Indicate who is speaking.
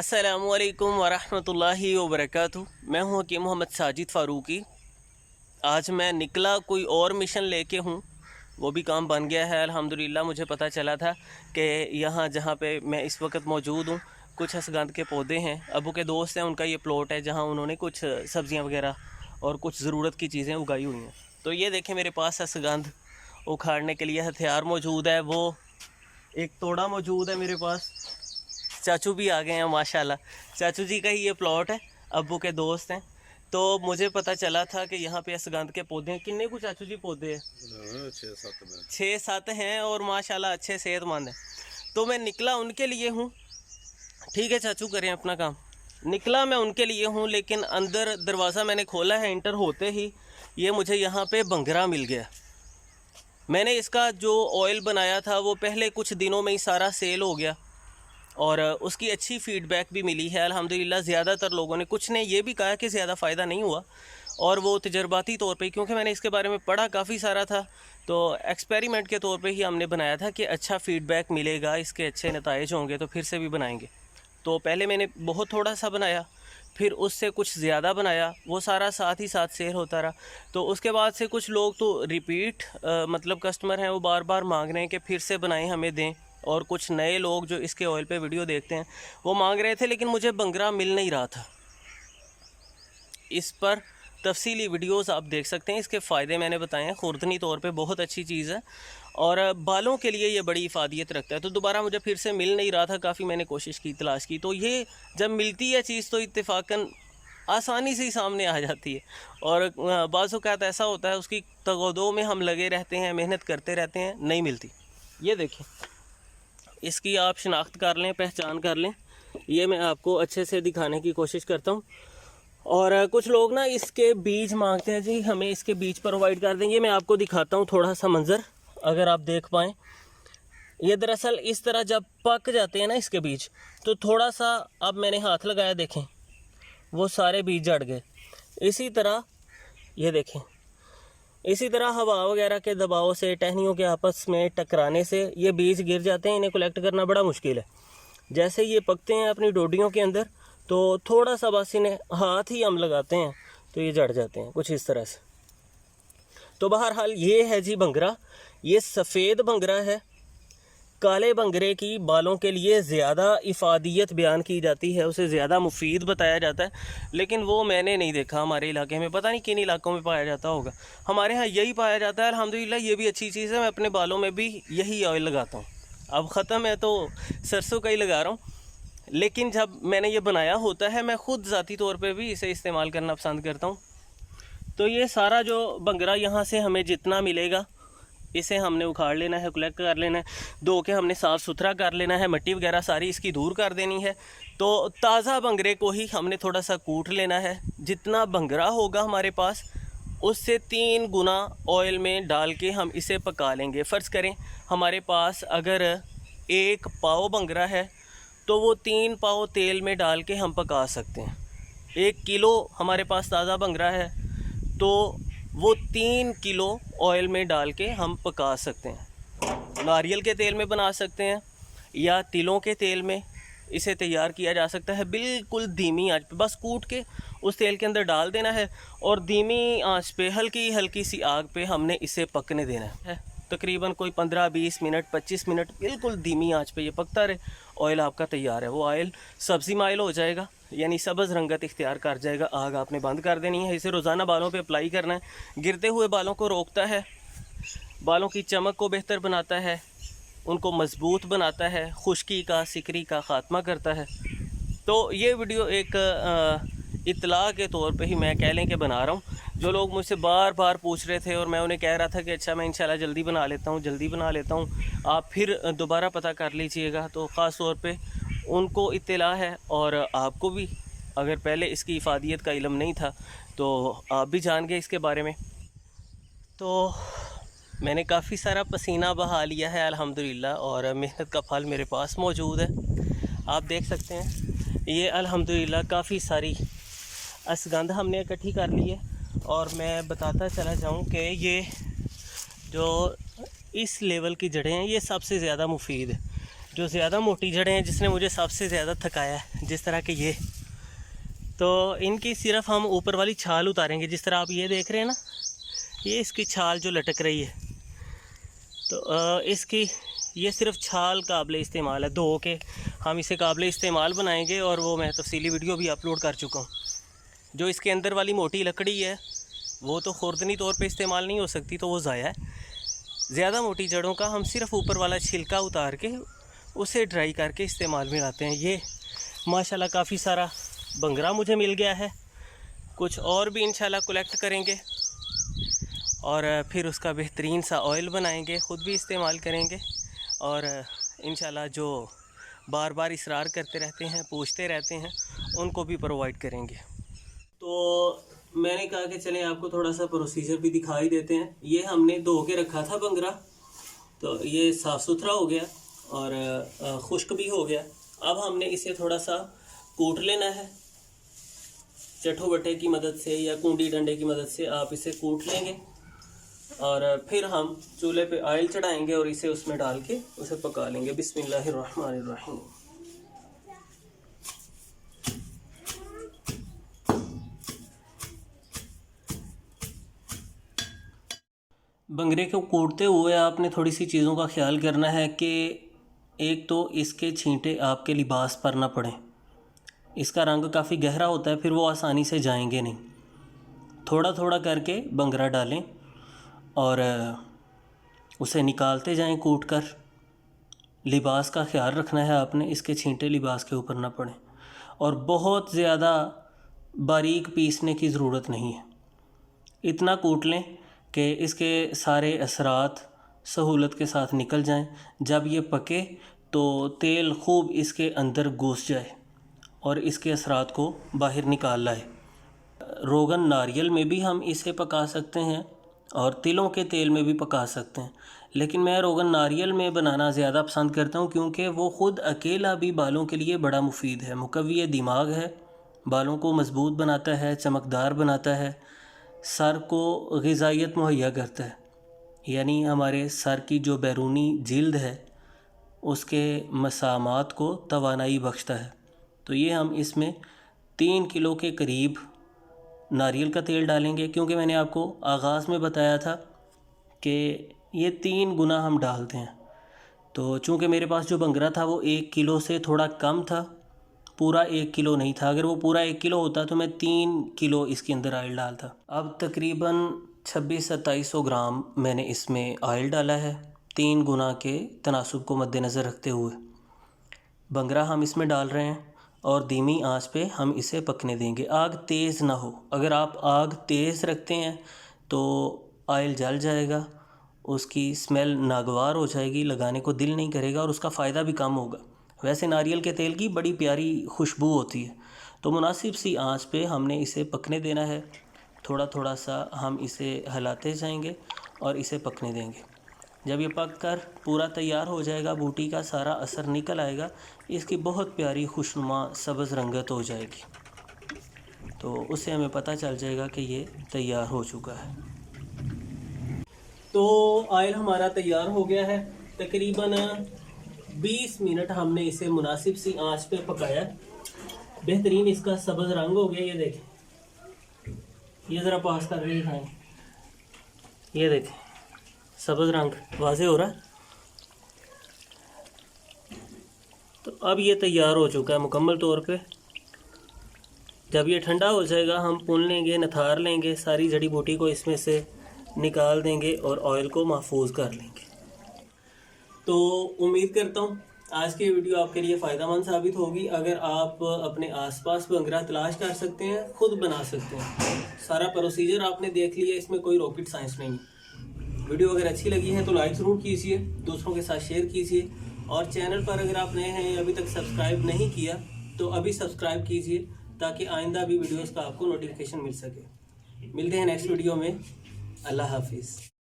Speaker 1: अस्सलामुअलैकुम वरहमतुल्लाहि वबरकातुहू। मैं हूँ हकीम मोहम्मद साजिद फ़ारूकी। आज मैं निकला कोई और मिशन लेके हूँ, वो भी काम बन गया है अल्हम्दुलिल्लाह। मुझे पता चला था कि यहाँ जहाँ पे मैं इस वक्त मौजूद हूँ कुछ असगंध के पौधे हैं। अबू के दोस्त हैं, उनका ये प्लॉट है जहाँ उन्होंने कुछ सब्ज़ियाँ वगैरह और कुछ ज़रूरत की चीज़ें उगाई हुई हैं। तो ये देखें, मेरे पास असगंध उखाड़ने के लिए हथियार मौजूद है। वो एक तोड़ा मौजूद है मेरे पास। चाचू भी आ गए हैं माशाल्लाह। चाचू जी का ही ये प्लॉट है, अब्बू के दोस्त हैं। तो मुझे पता चला था कि यहाँ पे असगंध के पौधे हैं। कितने कुछ चाचू जी पौधे हैं? 6-7 हैं और माशाल्लाह अच्छे सेहतमंद हैं। तो मैं निकला उनके लिए हूँ। ठीक है चाचू, करें अपना काम। निकला मैं उनके लिए हूँ, लेकिन अंदर दरवाज़ा मैंने खोला है, इंटर होते ही ये मुझे यहाँ पे बंगरा मिल गया। मैंने इसका जो ऑयल बनाया था वो पहले कुछ दिनों में ही सारा सेल हो गया और उसकी अच्छी फ़ीडबैक भी मिली है अल्हम्दुलिल्लाह। ज़्यादातर लोगों ने, कुछ ने ये भी कहा कि ज़्यादा फ़ायदा नहीं हुआ, और वो तजर्बाती तौर पे, क्योंकि मैंने इसके बारे में पढ़ा काफ़ी सारा था, तो एक्सपेरिमेंट के तौर पे ही हमने बनाया था कि अच्छा फ़ीडबैक मिलेगा, इसके अच्छे नताइज होंगे तो फिर से भी बनाएंगे। तो पहले मैंने बहुत थोड़ा सा बनाया, फिर उससे कुछ ज़्यादा बनाया, वो सारा साथ ही साथ सेल होता रहा। तो उसके बाद से कुछ लोग तो रिपीट मतलब कस्टमर हैं, वो बार बार मांग रहे हैं कि फिर से बनाएं, हमें दें। और कुछ नए लोग जो इसके ऑयल पे वीडियो देखते हैं वो मांग रहे थे, लेकिन मुझे बंगरा मिल नहीं रहा था। इस पर तफसीली वीडियोस आप देख सकते हैं। इसके फ़ायदे मैंने बताए हैं, खुर्दनी तौर पे बहुत अच्छी चीज़ है और बालों के लिए ये बड़ी इफ़ादियत रखता है। तो दोबारा मुझे फिर से मिल नहीं रहा था, काफ़ी मैंने कोशिश की, तलाश की। तो ये जब मिलती है चीज़ तो इत्तेफाकन आसानी से ही सामने आ जाती है। और बाज़ औक़ात ऐसा होता है उसकी तगोदो में हम लगे रहते हैं, मेहनत करते रहते हैं, नहीं मिलती। ये देखें, इसकी आप शनाख्त कर लें, पहचान कर लें। ये मैं आपको अच्छे से दिखाने की कोशिश करता हूँ। और कुछ लोग ना इसके बीज मांगते हैं, जी हमें इसके बीज प्रोवाइड कर देंगे। मैं आपको दिखाता हूँ थोड़ा सा मंज़र, अगर आप देख पाएँ। ये दरअसल इस तरह जब पक जाते हैं ना इसके बीज, तो थोड़ा सा अब मैंने हाथ लगाया, देखें वो सारे बीज जड़ गए। इसी तरह ये देखें, इसी तरह हवा वगैरह के दबाव से, टहनियों के आपस में टकराने से ये बीज गिर जाते हैं। इन्हें कलेक्ट करना बड़ा मुश्किल है। जैसे ये पकते हैं अपनी डोडियों के अंदर, तो थोड़ा सा बस इन्हें हाथ ही हम लगाते हैं तो ये जड़ जाते हैं कुछ इस तरह से। तो बहरहाल ये है जी बंगरा। ये सफ़ेद बंगरा है। काले बंगरे की बालों के लिए ज़्यादा इफ़ादियत बयान की जाती है, उसे ज़्यादा मुफीद बताया जाता है, लेकिन वो मैंने नहीं देखा हमारे इलाके में। पता नहीं किन इलाकों में पाया जाता होगा, हमारे यहाँ यही पाया जाता है अल्हम्दुलिल्लाह। ये भी अच्छी चीज़ है। मैं अपने बालों में भी यही ऑयल लगाता हूँ। अब ख़त्म है तो सरसों का ही लगा रहा हूँ, लेकिन जब मैंने ये बनाया होता है, मैं ख़ुद ज़ाती तौर पर भी इसे इस्तेमाल करना पसंद करता हूँ। तो ये सारा जो बंगरा यहाँ से हमें जितना मिलेगा, इसे हमने उखाड़ लेना है, कलेक्ट कर लेना है, धो के हमने साफ़ सुथरा कर लेना है, मिट्टी वगैरह सारी इसकी दूर कर देनी है। तो ताज़ा बंगरे को ही हमने थोड़ा सा कूट लेना है। जितना बंगरा होगा हमारे पास, उससे 3 गुना ऑयल में डाल के हम इसे पका लेंगे। फ़र्ज़ करें हमारे पास अगर 1 पाव बंगरा है तो वो 3 पाव तेल में डाल के हम पका सकते हैं। 1 किलो हमारे पास ताज़ा बंगरा है तो वो 3 किलो ऑयल में डाल के हम पका सकते हैं। नारियल के तेल में बना सकते हैं या तिलों के तेल में इसे तैयार किया जा सकता है। बिल्कुल धीमी आंच पे बस कूट के उस तेल के अंदर डाल देना है और धीमी आंच पे, हल्की सी आग पे हमने इसे पकने देना है। तकरीबन कोई 15-20 मिनट, 25 मिनट बिल्कुल धीमी आंच पे ये पकता रहे। ऑयल आपका तैयार है। वो ऑयल सब्ज़ी माइल हो जाएगा, यानी सब्ज़ रंगत इख्तियार कर जाएगा। आग आपने बंद कर देनी है। इसे रोज़ाना बालों पे अप्लाई करना है। गिरते हुए बालों को रोकता है, बालों की चमक को बेहतर बनाता है, उनको मजबूत बनाता है, खुश्की का, सिकरी का ख़ात्मा करता है। तो ये वीडियो एक इत्तला के तौर पे ही मैं कह लें कि बना रहा हूँ। जो लोग मुझसे बार बार पूछ रहे थे और मैं उन्हें कह रहा था कि अच्छा मैं इंशाल्लाह जल्दी बना लेता हूँ, आप फिर दोबारा पता कर लीजिएगा। तो ख़ास तौर पे उनको इत्तला है और आपको भी, अगर पहले इसकी इफ़ादियत का इल्म नहीं था तो आप भी जान गए इसके बारे में। तो मैंने काफ़ी सारा पसीना बहा लिया है अल्हम्दुलिल्लाह और मेहनत का फल मेरे पास मौजूद है। आप देख सकते हैं ये अल्हम्दुलिल्लाह काफ़ी सारी असगंध हमने इकट्ठी कर ली है। और मैं बताता चला जाऊँ कि ये जो इस लेवल की जड़ें हैं ये सबसे ज़्यादा मुफीद है। जो ज़्यादा मोटी जड़ें हैं, जिसने मुझे सबसे ज़्यादा थकाया है, जिस तरह के ये, तो इनकी सिर्फ हम ऊपर वाली छाल उतारेंगे। जिस तरह आप ये देख रहे हैं ना, ये इसकी छाल जो लटक रही है, तो इसकी ये सिर्फ छाल काबिल इस्तेमाल है। धो के हम इसे काबिल इस्तेमाल बनाएंगे और वो मैं तफसीली वीडियो भी अपलोड कर चुका हूँ। जो इसके अंदर वाली मोटी लकड़ी है वो तो खुर्दनी तौर पे इस्तेमाल नहीं हो सकती, तो वो ज़ाया है। ज़्यादा मोटी जड़ों का हम सिर्फ ऊपर वाला छिलका उतार के उसे ड्राई करके इस्तेमाल में लाते हैं। ये माशाल्लाह काफ़ी सारा बंगरा मुझे मिल गया है, कुछ और भी इंशाल्लाह कलेक्ट करेंगे और फिर उसका बेहतरीन सा ऑयल बनाएंगे, ख़ुद भी इस्तेमाल करेंगे और इंशाल्लाह जो बार बार इसरार करते रहते हैं, पूछते रहते हैं, उनको भी प्रोवाइड करेंगे। तो मैंने कहा कि चलें आपको थोड़ा सा प्रोसीजर भी दिखाई देते हैं। ये हमने धो के रखा था बंगरा, तो ये साफ़ सुथरा हो गया और खुश्क भी हो गया। अब हमने इसे थोड़ा सा कूट लेना है, चट्टो बट्टे की मदद से या कूंडी डंडे की मदद से आप इसे कूट लेंगे और फिर हम चूल्हे पे ऑयल चढ़ाएंगे और इसे उसमें डाल के उसे पका लेंगे। बिस्मिल्लाहिर्रहमानिर्रहीम। बंगरे को कूटते हुए आपने थोड़ी सी चीज़ों का ख्याल करना है कि एक तो इसके छींटे आपके लिबास पर ना पड़ें। इसका रंग काफ़ी गहरा होता है, फिर वो आसानी से जाएंगे नहीं। थोड़ा थोड़ा करके बंगरा डालें और उसे निकालते जाएं कूट कर। लिबास का ख्याल रखना है आपने, इसके छींटे लिबास के ऊपर ना पड़ें और बहुत ज़्यादा बारीक पीसने की ज़रूरत नहीं है। इतना कूट लें कि इसके सारे असरात सहूलत के साथ निकल जाएं। जब ये पके तो तेल खूब इसके अंदर घुस जाए और इसके असरात को बाहर निकाल लाए। रोगन नारियल में भी हम इसे पका सकते हैं और तिलों के तेल में भी पका सकते हैं, लेकिन मैं रोगन नारियल में बनाना ज़्यादा पसंद करता हूँ क्योंकि वो ख़ुद अकेला भी बालों के लिए बड़ा मुफीद है। मुकव्वी दिमाग है, बालों को मज़बूत बनाता है, चमकदार बनाता है, सर को ग़िज़ाइयत मुहैया करता है, यानी हमारे सर की जो बैरूनी जिल्द है उसके मसामात को तवानाई बख्शता है। तो ये हम इसमें 3 किलो के करीब नारियल का तेल डालेंगे, क्योंकि मैंने आपको आगाज़ में बताया था कि ये 3 गुना हम डालते हैं। तो चूँकि मेरे पास जो बंगरा था वो 1 किलो से थोड़ा कम था, पूरा 1 किलो नहीं था। अगर वो पूरा 1 किलो होता तो मैं 3 किलो इसके अंदर ऑयल डालता। अब तकरीबन 2600-2700 ग्राम मैंने इसमें ऑयल डाला है, 3 गुना के तनासुब को मद्देनज़र रखते हुए। बंगरा हम इसमें डाल रहे हैं और धीमी आंच पे हम इसे पकने देंगे। आग तेज़ ना हो, अगर आप आग तेज़ रखते हैं तो ऑयल जल जाएगा, उसकी स्मेल नागवार हो जाएगी, लगाने को दिल नहीं करेगा और उसका फ़ायदा भी कम होगा। वैसे नारियल के तेल की बड़ी प्यारी खुशबू होती है। तो मुनासिब सी आंच पे हमने इसे पकने देना है। थोड़ा थोड़ा सा हम इसे हिलाते जाएंगे और इसे पकने देंगे। जब ये पक कर पूरा तैयार हो जाएगा, बूटी का सारा असर निकल आएगा, इसकी बहुत प्यारी खुशनुमा सब्ज़ रंगत हो जाएगी, तो उससे हमें पता चल जाएगा कि ये तैयार हो चुका है। तो ऑयल हमारा तैयार हो गया है। तकरीबन 20 मिनट हमने इसे मुनासिब सी आंच पे पकाया। बेहतरीन इसका सब्ज़ रंग हो गया। ये देखें, ये ज़रा पास करके दिखाएं, ये देखें सब्ज़ रंग वाज़े हो रहा है। तो अब ये तैयार हो चुका है मुकम्मल तौर पे। जब ये ठंडा हो जाएगा हम पुन लेंगे, नथार लेंगे, सारी जड़ी बूटी को इसमें से निकाल देंगे और ऑयल को महफूज कर लेंगे। तो उम्मीद करता हूँ आज की वीडियो आपके लिए फ़ायदेमंद साबित होगी। अगर आप अपने आसपास बंगरा तलाश कर सकते हैं, ख़ुद बना सकते हैं। सारा प्रोसीजर आपने देख लिया, इसमें कोई रॉकेट साइंस नहीं। वीडियो अगर अच्छी लगी है तो लाइक ज़रूर कीजिए, दूसरों के साथ शेयर कीजिए और चैनल पर अगर आप नए हैं अभी तक सब्सक्राइब नहीं किया तो अभी सब्सक्राइब कीजिए ताकि आइंदा भी वीडियोस का आपको नोटिफिकेशन मिल सके। मिलते हैं नेक्स्ट वीडियो में। अल्लाह हाफिज़।